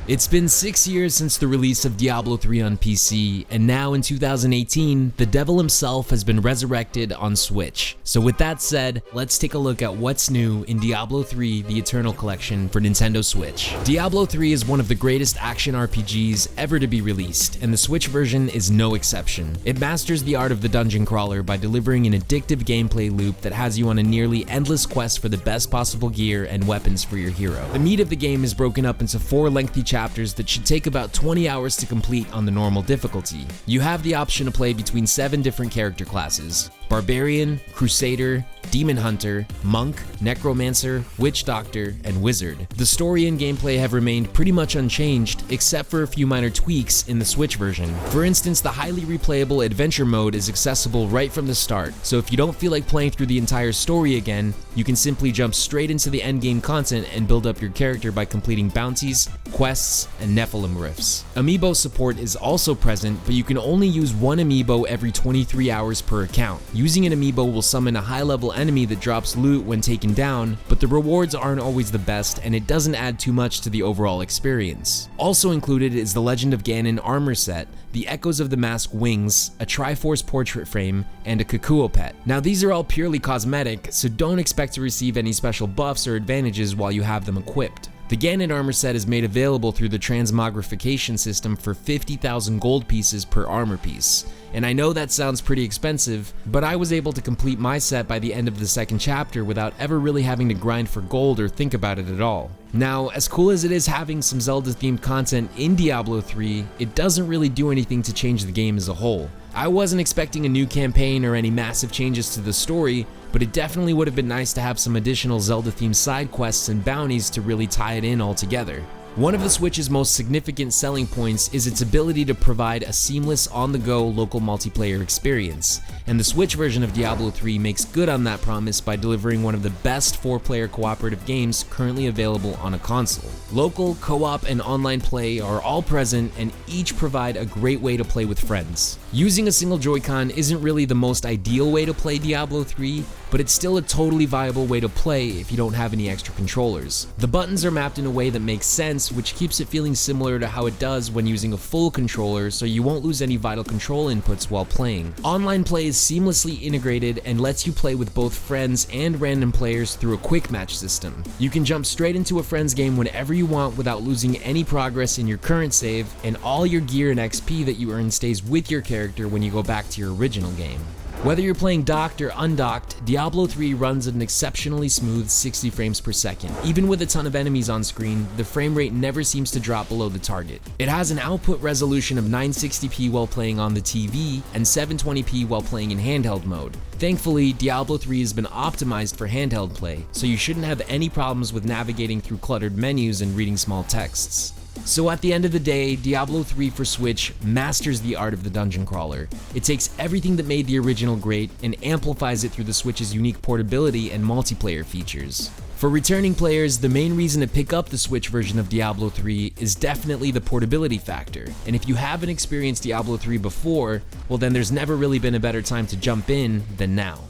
It's been 6 years since the release of Diablo 3 on PC, and now in 2018, the devil himself has been resurrected on Switch. So with that said, let's take a look at what's new in Diablo 3 The Eternal Collection for Nintendo Switch. Diablo 3 is one of the greatest action RPGs ever to be released, and the Switch version is no exception. It masters the art of the dungeon crawler by delivering an addictive gameplay loop that has you on a nearly endless quest for the best possible gear and weapons for your hero. The meat of the game is broken up into 4 lengthy chapters that should take about 20 hours to complete on the normal difficulty. You have the option to play between 7 different character classes: Barbarian, Crusader, Demon Hunter, Monk, Necromancer, Witch Doctor, and Wizard. The story and gameplay have remained pretty much unchanged, except for a few minor tweaks in the Switch version. For instance, the highly replayable adventure mode is accessible right from the start, so if you don't feel like playing through the entire story again, you can simply jump straight into the endgame content and build up your character by completing bounties, quests, and Nephilim rifts. Amiibo support is also present, but you can only use one amiibo every 23 hours per account. Using an amiibo will summon a high-level enemy that drops loot when taken down, but the rewards aren't always the best and it doesn't add too much to the overall experience. Also included is the Legend of Ganon armor set, the Echoes of the Mask wings, a Triforce portrait frame, and a Kakuo pet. Now these are all purely cosmetic, so don't expect to receive any special buffs or advantages while you have them equipped. The Ganon armor set is made available through the transmogrification system for 50,000 gold pieces per armor piece. And I know that sounds pretty expensive, but I was able to complete my set by the end of the second chapter without ever really having to grind for gold or think about it at all. Now, as cool as it is having some Zelda-themed content in Diablo 3, it doesn't really do anything to change the game as a whole. I wasn't expecting a new campaign or any massive changes to the story, but it definitely would have been nice to have some additional Zelda-themed side quests and bounties to really tie it in all together. One of the Switch's most significant selling points is its ability to provide a seamless on-the-go local multiplayer experience, and the Switch version of Diablo 3 makes good on that promise by delivering one of the best 4-player cooperative games currently available on a console. Local, co-op, and online play are all present and each provide a great way to play with friends. Using a single Joy-Con isn't really the most ideal way to play Diablo 3, but it's still a totally viable way to play if you don't have any extra controllers. The buttons are mapped in a way that makes sense, which keeps it feeling similar to how it does when using a full controller, so you won't lose any vital control inputs while playing. Online play is seamlessly integrated and lets you play with both friends and random players through a quick match system. You can jump straight into a friend's game whenever you want without losing any progress in your current save, and all your gear and XP that you earn stays with your character when you go back to your original game. Whether you're playing docked or undocked, Diablo 3 runs at an exceptionally smooth 60 frames per second. Even with a ton of enemies on screen, the frame rate never seems to drop below the target. It has an output resolution of 960p while playing on the TV and 720p while playing in handheld mode. Thankfully, Diablo 3 has been optimized for handheld play, so you shouldn't have any problems with navigating through cluttered menus and reading small texts. So at the end of the day, Diablo 3 for Switch masters the art of the dungeon crawler. It takes everything that made the original great and amplifies it through the Switch's unique portability and multiplayer features. For returning players, the main reason to pick up the Switch version of Diablo 3 is definitely the portability factor. And if you haven't experienced Diablo 3 before, well then there's never really been a better time to jump in than now.